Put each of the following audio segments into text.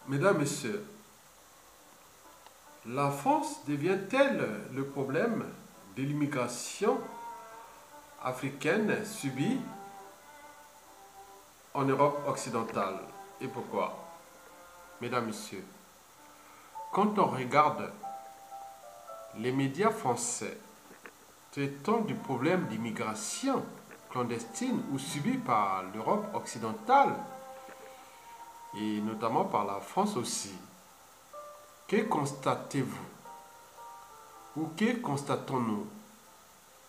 Mesdames, Messieurs, la France devient-elle le problème de l'immigration africaine subie en Europe occidentale? Et pourquoi? Mesdames, Messieurs, quand on regarde les médias français traitant du problème d'immigration clandestine ou subie par l'Europe occidentale, et notamment par la France aussi, que constatez-vous ou que constatons-nous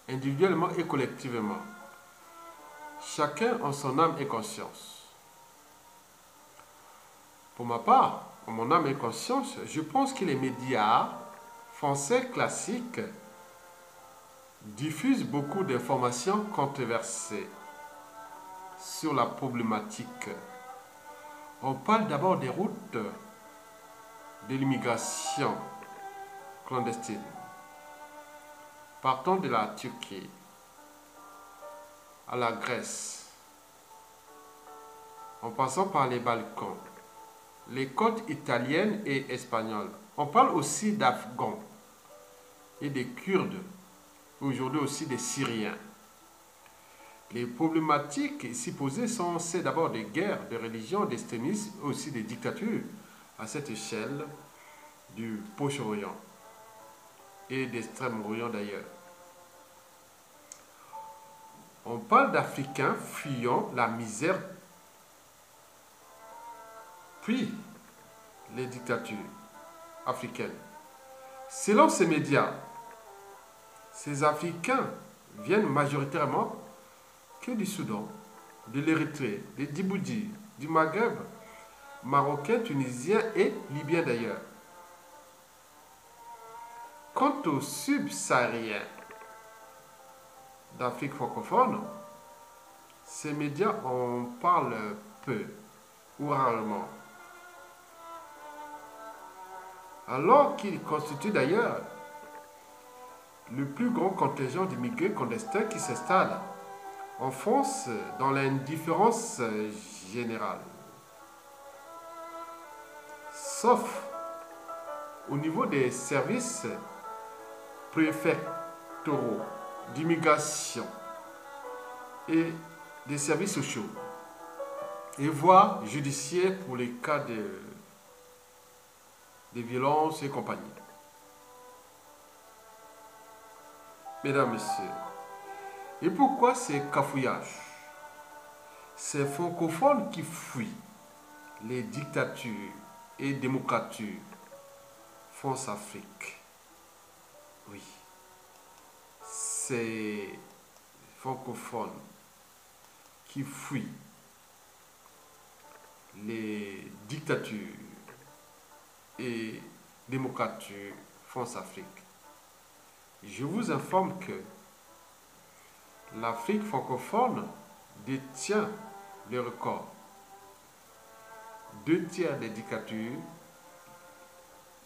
individuellement et collectivement, chacun en son âme et conscience? Pour ma part, en mon âme et conscience, je pense que les médias français classiques diffusent beaucoup d'informations controversées sur la problématique. On parle d'abord des routes de l'immigration clandestine, partant de la Turquie à la Grèce, en passant par les Balkans, les côtes italiennes et espagnoles. On parle aussi d'Afghans et des Kurdes, aujourd'hui aussi des Syriens. Les problématiques ici posées sont celles d'abord des guerres, des religions, d'extrémisme, aussi des dictatures à cette échelle du Proche-Orient et d'Extrême-Orient d'ailleurs. On parle d'Africains fuyant la misère, puis les dictatures africaines. Selon ces médias, ces Africains viennent majoritairement que du Soudan, de l'Érythrée, de Djibouti, du Maghreb, marocains, tunisiens et libyens d'ailleurs. Quant aux subsahariens d'Afrique francophone, ces médias en parlent peu ou rarement, alors qu'ils constituent d'ailleurs le plus grand contingent d'immigrés clandestins qui s'installent en France dans l'indifférence générale. Sauf au niveau des services préfectoraux d'immigration et des services sociaux et voies judiciaires pour les cas de violences et compagnie. Mesdames, Messieurs, et pourquoi ces cafouillages? Ces francophones qui fuient les dictatures et démocratures France-Afrique. Oui, ces francophones qui fuient les dictatures et démocratures France-Afrique. Je vous informe que l'Afrique francophone détient le record. 2 tiers des dictatures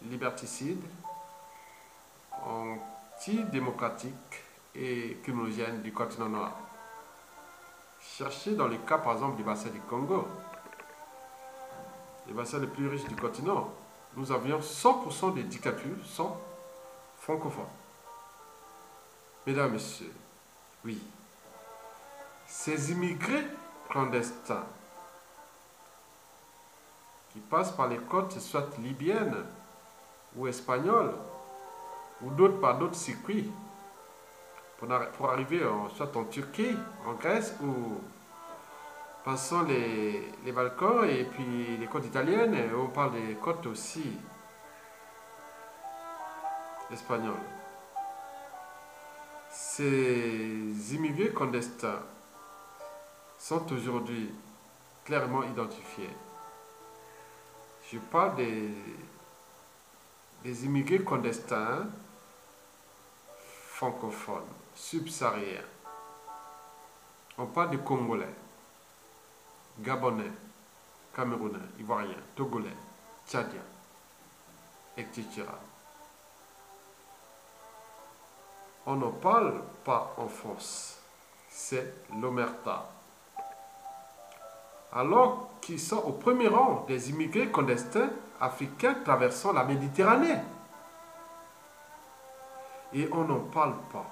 liberticides, antidémocratiques et criminogènes du continent noir. Cherchez dans le cas par exemple du bassin du Congo, le bassin le plus riche du continent, nous avions 100% des dictatures sont francophones. Mesdames, Messieurs, oui, ces immigrés clandestins qui passent par les côtes soit libyennes ou espagnoles ou d'autres par d'autres circuits pour arriver soit en Turquie, en Grèce ou passant les Balkans et puis les côtes italiennes, et on parle des côtes aussi espagnoles. Ces immigrés clandestins sont aujourd'hui clairement identifiés. Je parle des immigrés clandestins francophones, subsahariens. On parle des Congolais, Gabonais, Camerounais, Ivoiriens, Togolais, Tchadiens, etc. On n'en parle pas en France. C'est l'omerta. alors qu'ils sont au premier rang des immigrés clandestins africains traversant la Méditerranée. Et on n'en parle pas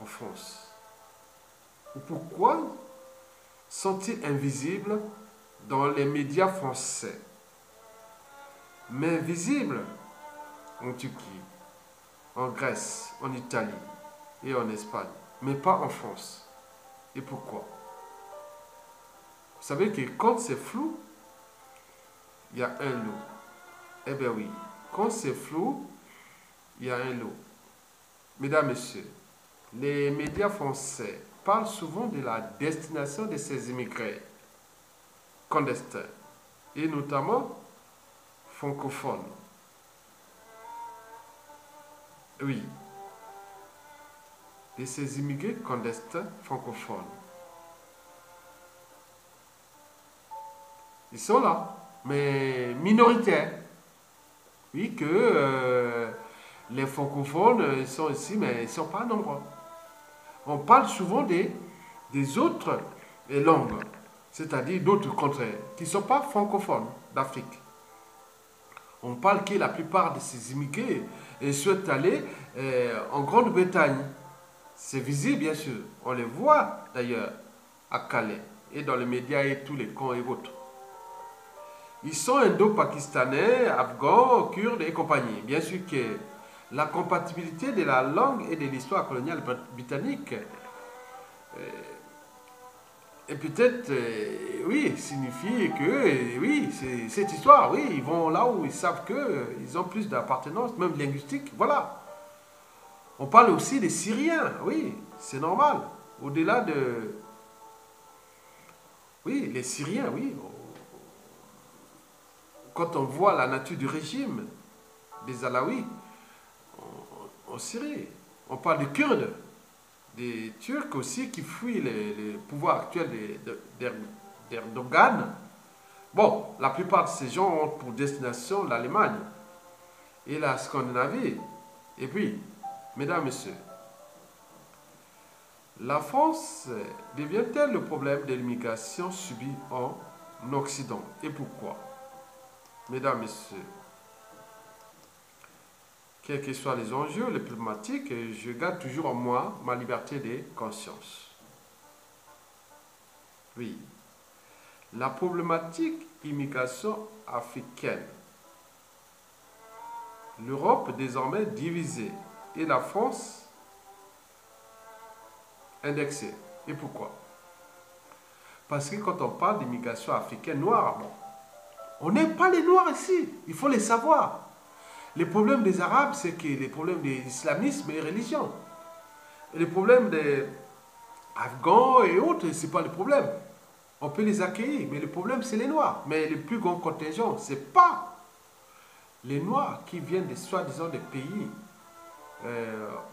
en France. Pourquoi sont-ils invisibles dans les médias français, mais visibles en Turquie, en Grèce, en Italie et en Espagne, mais pas en France? Et pourquoi? Vous savez que quand c'est flou, il y a un lot. Eh bien oui, quand c'est flou, il y a un lot. Mesdames, Messieurs, les médias français parlent souvent de la destination de ces immigrés clandestins, et notamment francophones. Oui, de ces immigrés clandestins francophones. Ils sont là, mais minoritaires. Oui, que les francophones ils sont ici, mais ils ne sont pas nombreux. On parle souvent des autres langues, c'est-à-dire d'autres contrées, qui ne sont pas francophones d'Afrique. On parle que la plupart de ces immigrés souhaitent aller en Grande-Bretagne. C'est visible, bien sûr. On les voit d'ailleurs à Calais et dans les médias et tous les camps et autres. Ils sont indo-pakistanais, afghans, kurdes et compagnie. Bien sûr que la compatibilité de la langue et de l'histoire coloniale britannique et peut-être, oui, signifie que, oui, c'est cette histoire, oui, ils vont là où ils savent qu'ils ont plus d'appartenance, même linguistique, voilà. On parle aussi des Syriens, oui, c'est normal. Au-delà de... Oui, les Syriens, oui. Quand on voit la nature du régime des Alaouis en Syrie, on parle des Kurdes, des Turcs aussi qui fuient le pouvoir actuel d'Erdogan. Bon, la plupart de ces gens ont pour destination l'Allemagne et la Scandinavie. Et puis, mesdames, messieurs, la France devient-elle le problème de l'immigration subie en Occident? Et pourquoi? Mesdames, messieurs, quels que soient les enjeux, les problématiques, je garde toujours en moi ma liberté de conscience. Oui. La problématique immigration africaine. L'Europe désormais divisée et la France indexée. Et pourquoi? Parce que quand on parle d'immigration africaine noire, bon, on n'aime pas les noirs ici, il faut les savoir. Les problèmes des Arabes, c'est que les problèmes de l'islamisme et religion. Et les problèmes des Afghans et autres, ce n'est pas le problème. On peut les accueillir, mais le problème, c'est les Noirs. Mais le plus grand contingent, ce n'est pas les Noirs qui viennent, soi-disant, des pays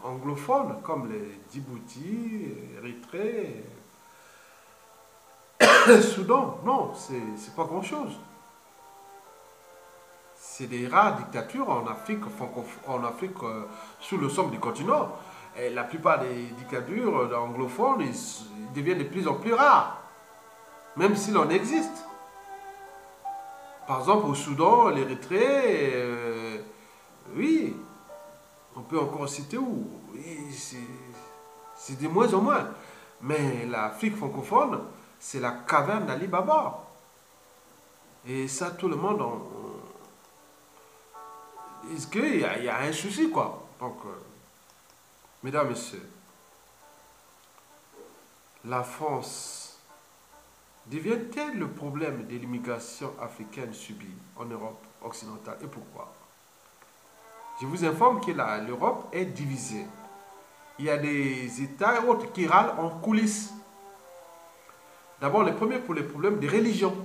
anglophones, comme les Djibouti, Érythrée, Soudan. Non, c'est pas grand-chose. C'est des rares dictatures en Afrique, sous le somme du continent. Et la plupart des dictatures anglophones ils deviennent de plus en plus rares, même si l'on existe. Par exemple, au Soudan, l'Érythrée, oui, on peut encore citer où. C'est de moins en moins. Mais l'Afrique francophone, c'est la caverne d'Ali Baba. Et ça, tout le monde est-ce qu'il y a un souci, quoi? Donc, mesdames, messieurs, la France devient-elle le problème de l'immigration africaine subie en Europe occidentale? Et pourquoi? Je vous informe que l'Europe est divisée. Il y a des États et autres qui râlent en coulisses. D'abord, les premiers pour les problèmes de religion.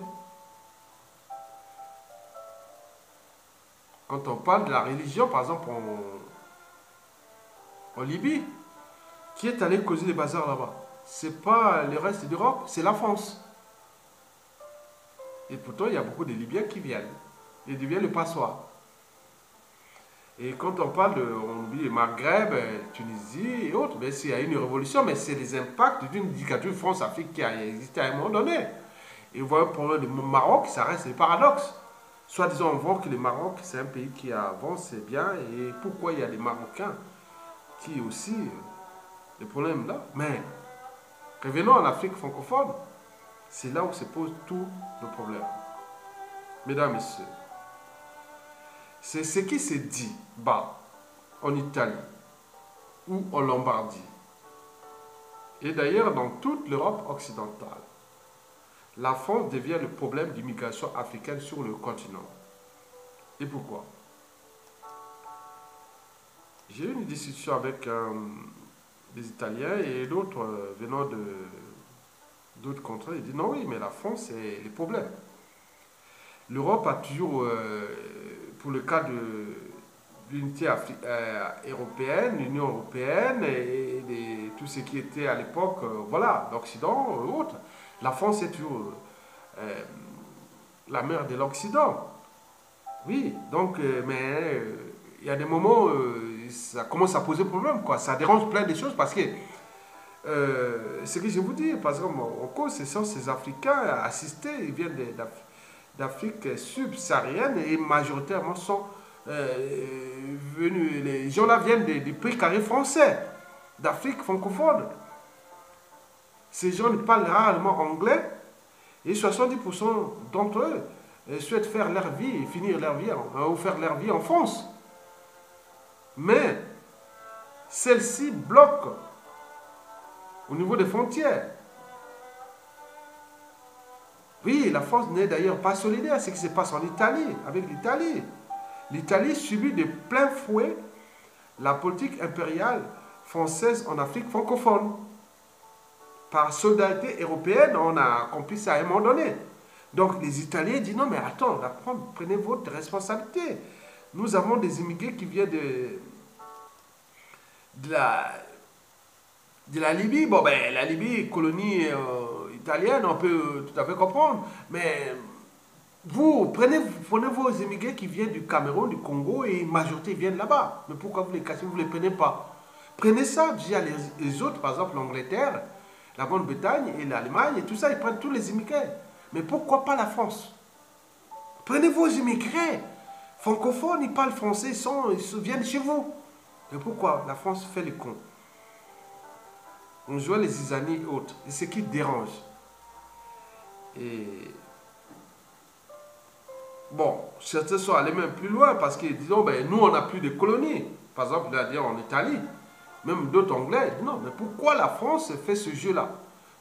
Quand on parle de la religion, par exemple, en Libye, qui est allé causer les bazars là-bas? C'est pas le reste d'Europe, c'est la France. Et pourtant, il y a beaucoup de Libyens qui viennent. Ils deviennent le passoire. Et quand on parle on oublie le Maghreb, Tunisie et autres, bien s'il y a une révolution, mais c'est les impacts d'une dictature France-Afrique qui a existé à un moment donné. Et vous voyez, pour le Maroc, ça reste des paradoxes. Soit disant, on voit que le Maroc, c'est un pays qui avance bien, et pourquoi il y a des Marocains qui aussi des problèmes là. Mais revenons en Afrique francophone, c'est là où se pose tout le problème. Mesdames, Messieurs, c'est ce qui se dit bas en Italie ou en Lombardie, et d'ailleurs dans toute l'Europe occidentale. La France devient le problème d'immigration africaine sur le continent. Et pourquoi? J'ai eu une discussion avec des Italiens et d'autres venant d'autres contrées. Ils disent non, oui, mais la France, c'est le problème. L'Europe a toujours, pour le cas de l'unité européenne, l'Union européenne et tout ce qui était à l'époque, voilà, l'Occident et autres, la France est toujours la mère de l'Occident. Oui, donc, mais il y a des moments, ça commence à poser problème, quoi. Ça dérange plein de choses parce que, ce que je vous dis, par exemple, en cause, ce sont ces Africains assistés, ils viennent d'Afrique subsaharienne et majoritairement sont venus, les gens-là viennent des pays carrés français, d'Afrique francophone. Ces gens parlent rarement anglais et 70% d'entre eux souhaitent faire leur vie et finir leur vie ou faire leur vie en France. Mais celle-ci bloque au niveau des frontières. Oui, la France n'est d'ailleurs pas solidaire à ce qui se passe en Italie, avec l'Italie. L'Italie subit de plein fouet la politique impériale française en Afrique francophone. Par solidarité européenne, on a accompli ça à un moment donné. Donc les Italiens disent non mais attends, prenez votre responsabilité. Nous avons des immigrés qui viennent de la Libye. Bon ben la Libye, colonie italienne, on peut tout à fait comprendre. Mais vous prenez vos immigrés qui viennent du Cameroun, du Congo et une majorité viennent là-bas. Mais pourquoi vous les cassez, vous ne les prenez pas? Prenez ça, via les autres, par exemple l'Angleterre, la Grande-Bretagne et l'Allemagne et tout ça, ils prennent tous les immigrés. Mais pourquoi pas la France? Prenez vos immigrés francophones, ils parlent français, ils viennent chez vous. Mais pourquoi la France fait les cons? On joue les zizanies et autres. Et ce qui dérange. Et bon, certains sont allés même plus loin parce qu'ils disent, oh, ben, nous on n'a plus de colonies. Par exemple, c'est-à-dire en Italie, même d'autres Anglais, non, mais pourquoi la France fait ce jeu-là?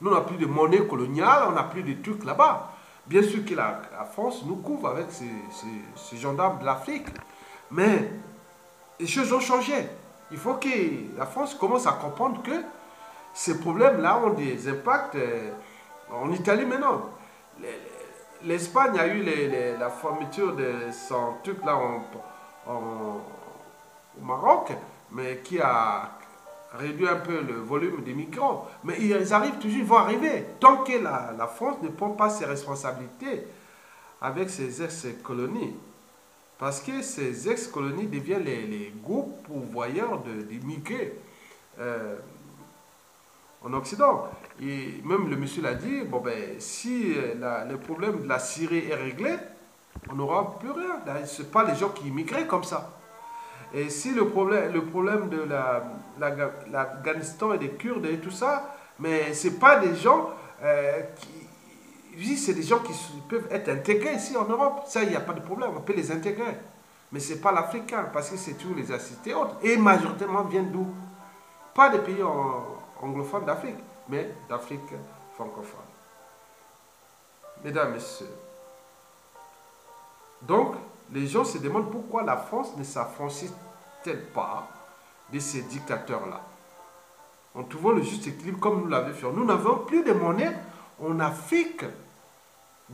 Nous, on n'a plus de monnaie coloniale, on n'a plus de trucs là-bas. Bien sûr que la France nous couvre avec ces gendarmes de l'Afrique. Mais les choses ont changé. Il faut que la France commence à comprendre que ces problèmes-là ont des impacts en Italie maintenant. L'Espagne a eu la fermeture de son truc là au Maroc, mais qui a réduit un peu le volume des migrants. Mais ils arrivent toujours, ils vont arriver. Tant que la France ne prend pas ses responsabilités avec ses ex-colonies. Parce que ces ex-colonies deviennent les groupes pourvoyeurs d'immigrés en Occident. Et même le monsieur l'a dit, bon ben, si le problème de la Syrie est réglé, on n'aura plus rien. Ce n'est pas les gens qui immigraient comme ça. Et si le problème de l'Afghanistan et des Kurdes et tout ça, mais ce n'est pas des gens c'est des gens qui peuvent être intégrés ici en Europe. Ça, il n'y a pas de problème, on peut les intégrer. Mais ce n'est pas l'Africain, parce que c'est tous les assistés autres. Et majoritairement viennent d'où? Pas des pays anglophones d'Afrique, mais d'Afrique francophone. Mesdames, Messieurs. Donc, les gens se demandent pourquoi la France ne s'affranchit-elle pas de ces dictateurs-là. En trouvant le juste équilibre comme nous l'avons fait. Nous n'avons plus de monnaie en Afrique.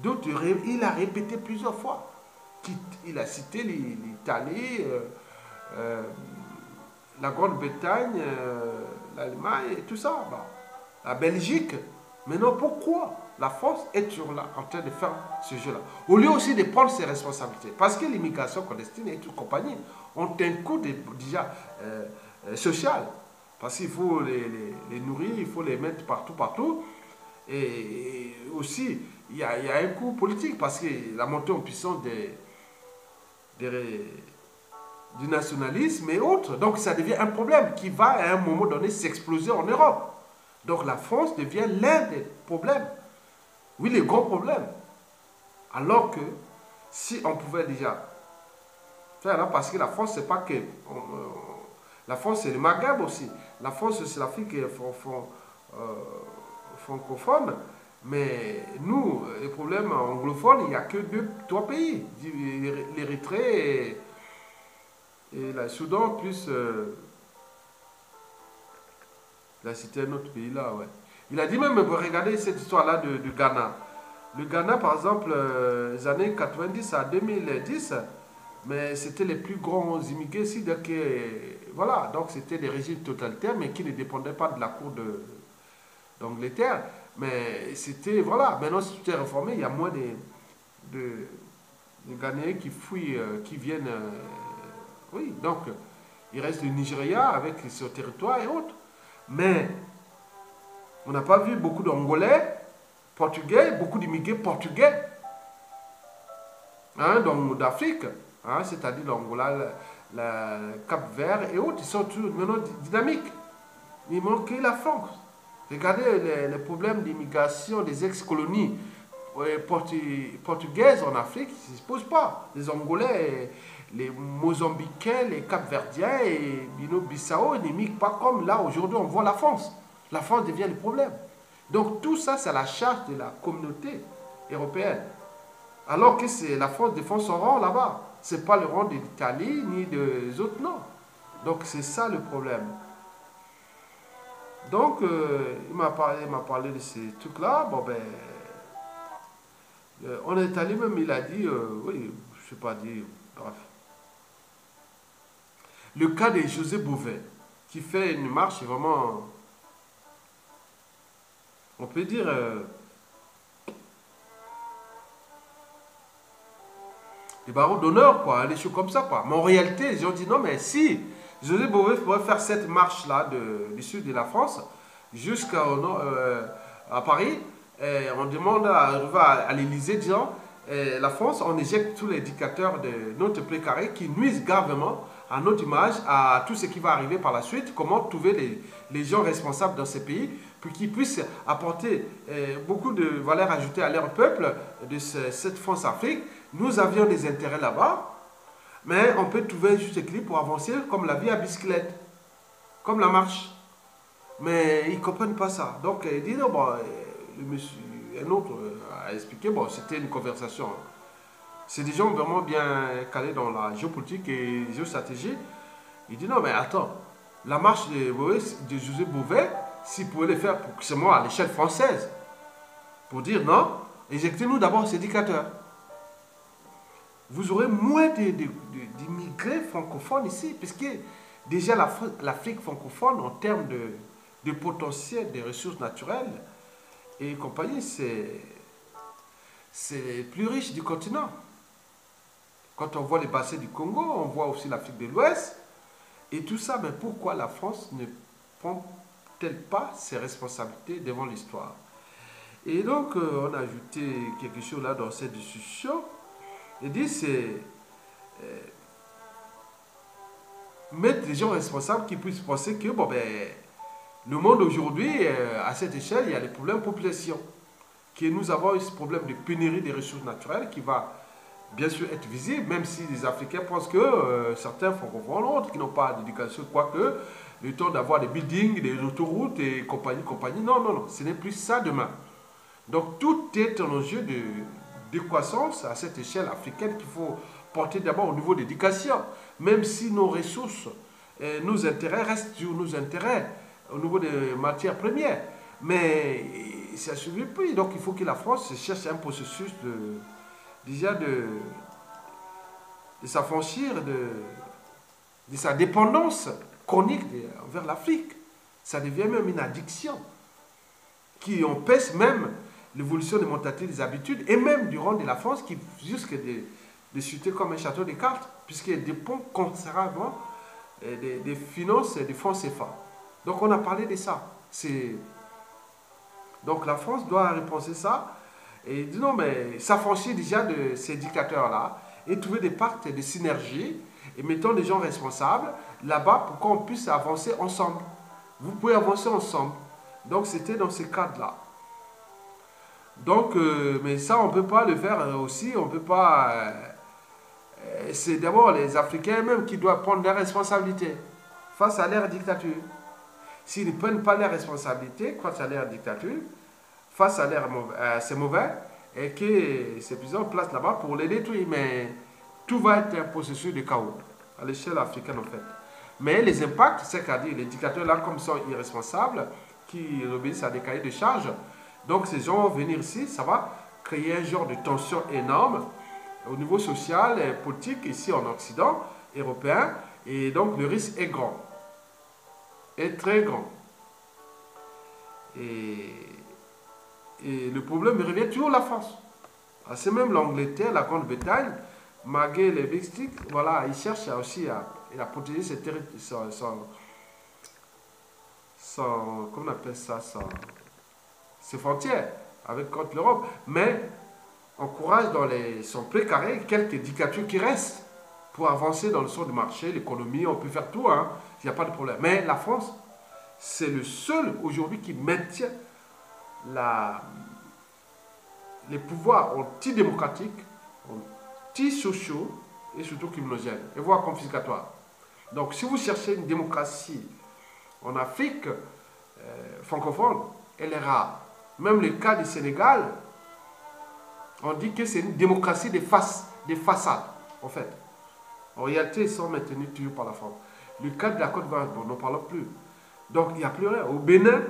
Il a répété plusieurs fois. Il a cité l'Italie, la Grande-Bretagne, l'Allemagne et tout ça. Bon. La Belgique. Maintenant, pourquoi la France est toujours là en train de faire ce jeu-là? Au lieu aussi de prendre ses responsabilités. Parce que l'immigration clandestine et toute compagnie ont un coût déjà social. Parce qu'il faut les nourrir, il faut les mettre partout. Et aussi, il y a un coup politique parce que la montée en puissance des- du nationalisme et autres. Donc ça devient un problème qui va à un moment donné s'exploser en Europe. Donc la France devient l'un des problèmes. Oui, les gros problèmes. Alors que si on pouvait déjà faire là, parce que la France, c'est pas que. La France, c'est le Maghreb aussi. La France, c'est l'Afrique francophone. Mais nous, les problèmes anglophones, il n'y a que deux, trois pays. L'Érythrée et la Soudan, plus la cité un autre pays là, ouais. Il a dit même, regardez cette histoire-là du Ghana. Le Ghana, par exemple, les années 90 à 2010, mais c'était les plus grands immigrés ici. Donc, voilà, donc c'était des régimes totalitaires, mais qui ne dépendaient pas de la cour d'Angleterre. Mais c'était, voilà, maintenant si tout est réformé, il y a moins de Ghanéens qui fuient, qui viennent. Oui, donc il reste le Nigeria avec son territoire et autres. Mais on n'a pas vu beaucoup d'Angolais, Portugais, beaucoup d'immigrés portugais, hein, d'Afrique, hein, c'est-à-dire l'Angola, Cap-Vert et autres, ils sont toujours maintenant dynamiques. Il manque la France. Regardez les problèmes d'immigration des ex-colonies portugaises en Afrique, ils ne se posent pas. Les Angolais, les Mozambicains, les Cap-Verdiens et Bissau n'immigrent pas comme là aujourd'hui on voit la France. La France devient le problème. Donc tout ça, c'est la charge de la communauté européenne. Alors que la France défend son rang là-bas. Ce n'est pas le rang de l'Italie ni des autres, non. Donc c'est ça le problème. Donc il m'a parlé de ces trucs-là. Bon ben, en Italie même, il a dit, oui, je ne sais pas dire, bref. Le cas de José Bové, qui fait une marche vraiment, on peut dire, des barreaux d'honneur, quoi, des choses comme ça, quoi. Mais en réalité, les gens disent non, mais si José Bové pourrait faire cette marche-là du sud de la France jusqu'à à Paris, et on demande à arriver à l'Élysée disant la France, on éjecte tous les indicateurs de notre précaré qui nuisent gravement à notre image, à tout ce qui va arriver par la suite, comment trouver les gens responsables dans ces pays pour qu'ils puissent apporter beaucoup de valeur ajoutée à leur peuple de cette France-Afrique. Nous avions des intérêts là-bas, mais on peut trouver un juste équilibre pour avancer comme la vie à bicyclette, comme la marche. Mais ils ne comprennent pas ça. Donc il dit, non, bon, le monsieur, un autre a expliqué, bon, c'était une conversation. C'est des gens vraiment bien calés dans la géopolitique et la géostratégie. Il dit, non, mais attends, la marche de José Bové, s'il pouvait le faire, c'est moi, à l'échelle française, pour dire non, éjectez-nous d'abord ces indicateurs. Vous aurez moins d'immigrés francophones ici, puisque déjà l'Afrique francophone, en termes de potentiel des ressources naturelles et compagnie, c'est plus riche du continent. Quand on voit les bassins du Congo, on voit aussi l'Afrique de l'Ouest, et tout ça, mais pourquoi la France ne prend-elle pas ses responsabilités devant l'histoire? Et donc, on a ajouté quelque chose là dans cette discussion. Il dit, c'est mettre les gens responsables qui puissent penser que, bon, ben, le monde aujourd'hui, à cette échelle, il y a des problèmes de population. Que nous avons ce problème de pénurie des ressources naturelles qui va bien sûr être visible, même si les Africains pensent que certains francophones, d'autres qui n'ont pas d'éducation, quoique, le temps d'avoir des buildings, des autoroutes et compagnie. Non, non, non, ce n'est plus ça demain. Donc tout est un enjeu de croissance à cette échelle africaine qu'il faut porter d'abord au niveau de l'éducation, même si nos ressources, nos intérêts restent sur nos intérêts au niveau des matières premières. Mais ça ne suffit plus. Donc il faut que la France cherche un processus déjà de s'affranchir de sa dépendance chronique envers l'Afrique. Ça devient même une addiction qui empêche même l'évolution des mentalités, des habitudes, et même du rôle de la France qui jusque de chuter comme un château de cartes, puisqu'elle dépend considérablement des finances et des fonds CFA. Donc on a parlé de ça. Donc la France doit repenser ça. et dit non, mais s'affranchir déjà de ces dictateurs-là et trouver des pactes de synergie et mettons les gens responsables là-bas pour qu'on puisse avancer ensemble. Vous pouvez avancer ensemble. Donc c'était dans ce cadre-là. Donc, mais ça, on ne peut pas le faire aussi, on ne peut pas... c'est d'abord les Africains eux-mêmes qui doivent prendre des responsabilités face à leur dictature. S'ils ne prennent pas les responsabilités face à leur dictature, face à leur c'est mauvais, et que ces puissants placent là-bas pour les détruire. Mais tout va être un processus de chaos à l'échelle africaine en fait. Mais les impacts, c'est-à-dire les dictateurs là comme sont irresponsables, qui obéissent à des cahiers de charges, donc ces gens vont venir ici, ça va créer un genre de tension énorme au niveau social et politique ici en Occident, européen, et donc le risque est grand, est très grand. Et le problème revient toujours à la France. C'est même l'Angleterre, la Grande-Bretagne, malgré les big sticks, voilà, ils cherchent aussi à protéger comment on appelle ça, ses frontières avec contre l'Europe, mais encourage dans son précaré quelques dictatures qui restent pour avancer dans le sens du marché, l'économie, on peut faire tout, hein, il n'y a pas de problème. Mais la France, c'est le seul aujourd'hui qui maintient les pouvoirs antidémocratiques, antisociaux et surtout criminogènes, et voire confiscatoires. Donc si vous cherchez une démocratie en Afrique francophone, elle est rare. Même le cas du Sénégal, on dit que c'est une démocratie des façades, en fait. En réalité, ils sont maintenus toujours par la France. Le cas de la Côte d'Ivoire, bon, n'en parlons plus. Donc, il n'y a plus rien. Au Bénin,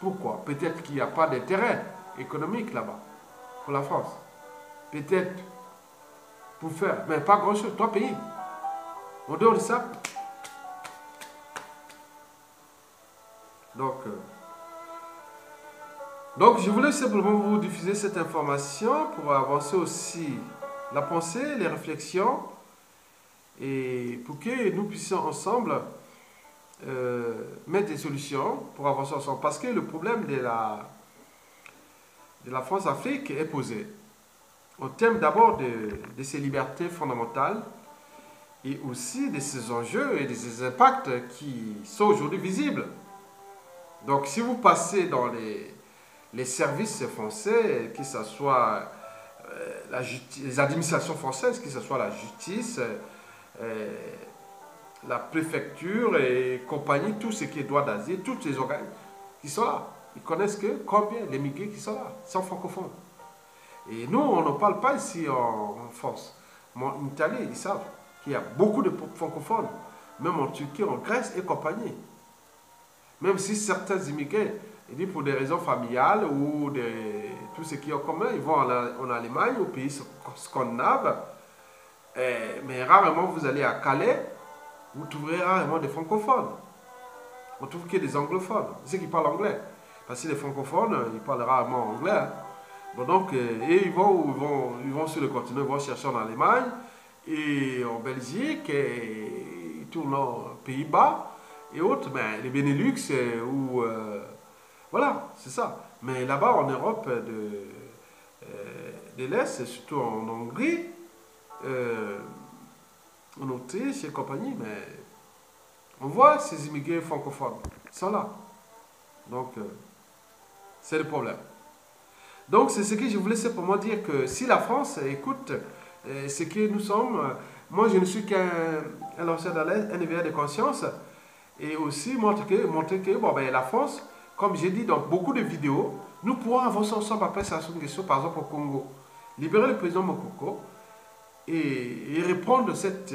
pourquoi? Peut-être qu'il n'y a pas d'intérêt économique là-bas, pour la France. Peut-être pour faire, mais pas grand-chose, 3 pays. En dehors de ça, donc, je voulais simplement vous diffuser cette information pour avancer aussi la pensée, les réflexions, et pour que nous puissions ensemble mettre des solutions pour avancer ensemble. Parce que le problème de la France-Afrique est posé. Au terme d'abord de ses libertés fondamentales et aussi de ses enjeux et de ses impacts qui sont aujourd'hui visibles. Donc si vous passez dans les services français, que ce soit les administrations françaises, que ce soit la justice, la préfecture et compagnie, tout ce qui est droit d'asile, tous les organes qui sont là. Ils connaissent que combien les migrants qui sont là, sont francophones. Et nous, on n'en parle pas ici en France. Mais en Italie, ils savent qu'il y a beaucoup de francophones, même en Turquie, en Grèce et compagnie. Même si certains immigrés, ils disent pour des raisons familiales ou tout ce qui est en commun, ils vont en Allemagne, aux pays scandinaves, mais rarement vous allez à Calais, vous trouverez rarement des francophones. On trouve que des anglophones, ceux qui parlent anglais. Parce que les francophones, ils parlent rarement anglais. Hein. Bon, donc, et ils vont sur le continent, ils vont chercher en Allemagne, et en Belgique, et ils tournent aux Pays-Bas, et autres, mais les Benelux, voilà, c'est ça. Mais là-bas, en Europe de l'Est, surtout en Hongrie, en Autriche et compagnie, mais on voit ces immigrés francophones, ils sont là. Donc, c'est le problème. Donc, c'est ce que je voulais simplement dire que si la France écoute ce que nous sommes, moi je ne suis qu'un lanceur d'alerte, un éveilleur de conscience, et aussi montrer que bon, ben, la France, comme j'ai dit dans beaucoup de vidéos, nous pourrons avancer ensemble après ça sur une question, par exemple au Congo. Libérer le président Mokoko et reprendre cette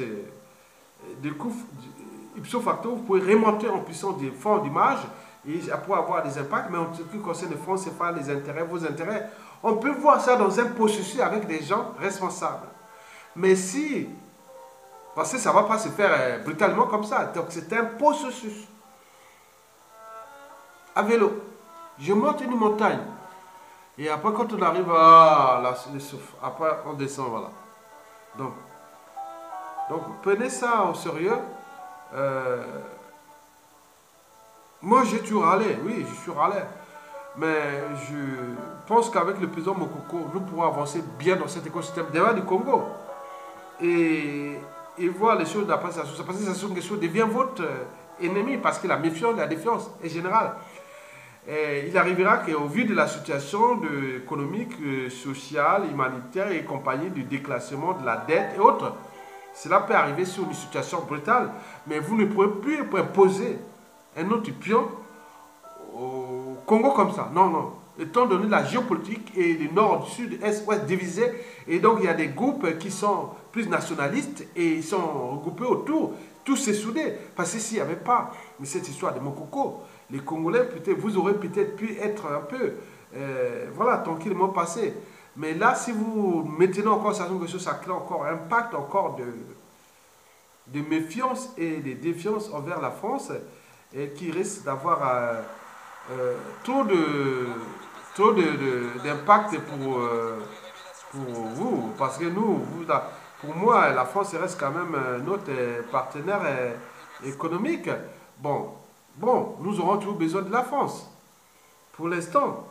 ipso facto, vous pouvez remonter en puissance des fonds d'image et pour avoir des impacts, mais en ce qui concerne les fonds, c'est pas les intérêts, vos intérêts. On peut voir ça dans un processus avec des gens responsables. Mais si, parce que ça ne va pas se faire brutalement comme ça, donc c'est un processus. À vélo, je monte une montagne, et après quand on arrive à le souffle, après on descend, voilà. Donc prenez ça au sérieux. Moi j'ai toujours râlé, oui, je suis râlé. Mais je pense qu'avec le président Mokoko, nous pourrons avancer bien dans cet écosystème déjà du Congo. Et, et voir les choses d'après ça. Parce que ça sont des choses devient votre ennemi parce que la méfiance, la défiance est générale. Et il arrivera qu'au vu de la situation économique, sociale, humanitaire et compagnie, du déclassement de la dette et autres, cela peut arriver sur une situation brutale. Mais vous ne pouvez plus imposer un autre pion au Congo comme ça. Non, non. Étant donné la géopolitique et le nord, sud, est, ouest divisés, et donc il y a des groupes qui sont plus nationalistes et ils sont regroupés autour, tous s'est soudé. Parce que s'il n'y avait pas cette histoire de Mokoko, les Congolais, peut-être, vous aurez peut-être pu être un peu, voilà, tranquillement passé. Mais là, si vous maintenez encore ça, ça crée encore un impact encore de méfiance et de défiance envers la France et qui risque d'avoir trop d'impact pour vous. Parce que nous, pour moi, la France reste quand même notre partenaire économique. Bon, nous aurons toujours besoin de la France pour l'instant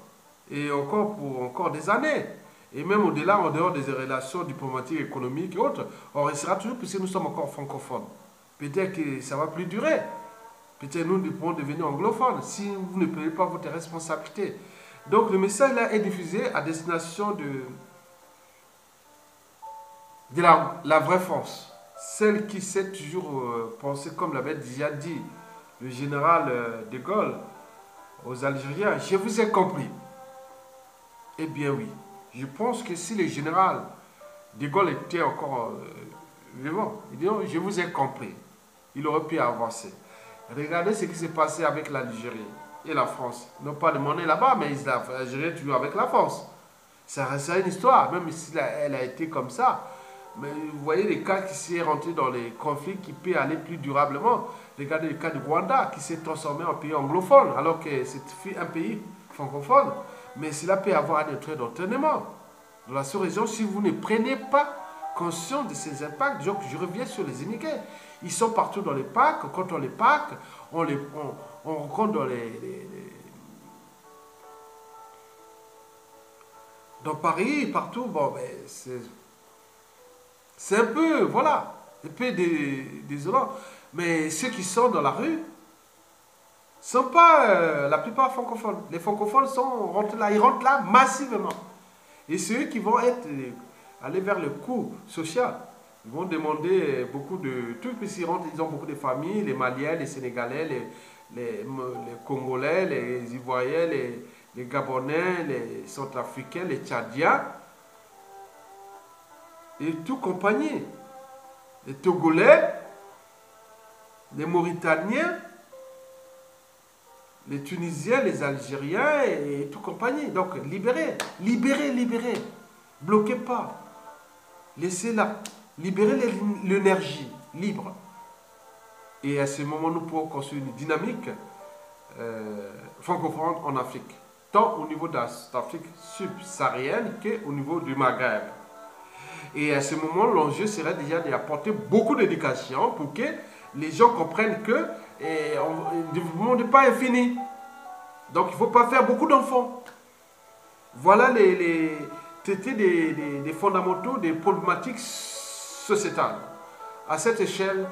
et encore pour encore des années. Et même au-delà, en dehors des relations diplomatiques, économiques et autres, on restera toujours puisque nous sommes encore francophones. Peut-être que ça va plus durer. Peut-être nous pourrons devenir anglophones si vous ne prenez pas votre responsabilité. Donc le message là est diffusé à destination de la vraie France. Celle qui sait toujours penser comme l'avait déjà dit le général de Gaulle aux Algériens. Je vous ai compris. Eh bien oui. Je pense que si le général de Gaulle était encore vivant, il dit non, je vous ai compris. Il aurait pu avancer. Regardez ce qui s'est passé avec l'Algérie et la France. Ils n'ont pas de monnaie là-bas, mais l'Algérie est toujours avec la France. Ça reste une histoire, même si elle a été comme ça. Mais vous voyez les cas qui s'est rentré dans les conflits qui peuvent aller plus durablement. Regardez le cas du Rwanda qui s'est transformé en pays anglophone, alors que c'est un pays francophone. Mais cela peut avoir un trait d'entraînement dans la sous-région si vous ne prenez pas conscience de ces impacts. Donc, je reviens sur les immigrés. Ils sont partout dans les parcs. Quand on les parque, on rencontre dans Paris, partout. Bon, mais c'est un peu, voilà, un peu désolant. Mais ceux qui sont dans la rue ne sont pas la plupart francophones. Les francophones rentrent là, ils rentrent là massivement. Et ceux qui vont aller vers le coût social. Ils vont demander beaucoup de trucs, puisqu'ils rentrent, ils ont beaucoup de familles, les Maliens, les Sénégalais, les Congolais, les Ivoiriens, les Gabonais, les Centrafricains, les Tchadiens, et tout compagnie. Les Togolais, les Mauritaniens, les Tunisiens, les Algériens, et tout compagnie. Donc, libérez, libérez, libérez. Bloquez pas. Laissez-la. Libérer l'énergie libre. Et à ce moment, nous pourrons construire une dynamique francophone en Afrique. Tant au niveau de l'Afrique subsaharienne qu'au niveau du Maghreb. Et à ce moment, l'enjeu serait déjà d'apporter beaucoup d'éducation pour que les gens comprennent que le développement n'est pas infini. Donc, il ne faut pas faire beaucoup d'enfants. Voilà traiter des fondamentaux, des problématiques sociétale à cette échelle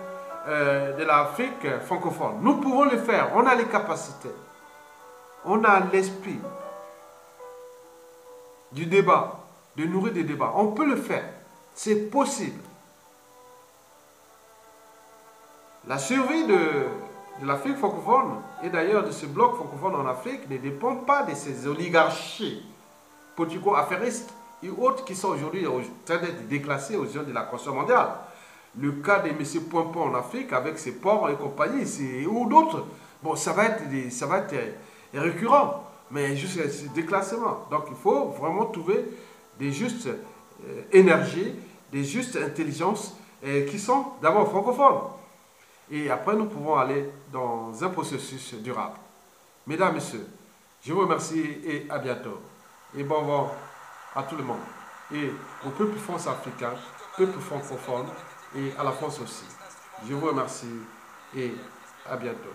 de l'Afrique francophone. Nous pouvons le faire, on a les capacités, on a l'esprit du débat, de nourrir des débats. On peut le faire, c'est possible. La survie de l'Afrique francophone et d'ailleurs de ce bloc francophone en Afrique ne dépend pas de ces oligarchies politico-affairistes et autres qui sont aujourd'hui en train d'être déclassés aux yeux de la conscience mondiale. Le cas de M. Poinpon en Afrique avec ses ports et compagnie, ou d'autres, bon, ça va être récurrent, mais juste ce déclassement. Donc il faut vraiment trouver des justes énergies, des justes intelligences qui sont d'abord francophones. Et après, nous pouvons aller dans un processus durable. Mesdames, Messieurs, je vous remercie et à bientôt. Et bon vent à tout le monde. Et au peuple France africain, peuple francophone et à la France aussi. Je vous remercie et à bientôt.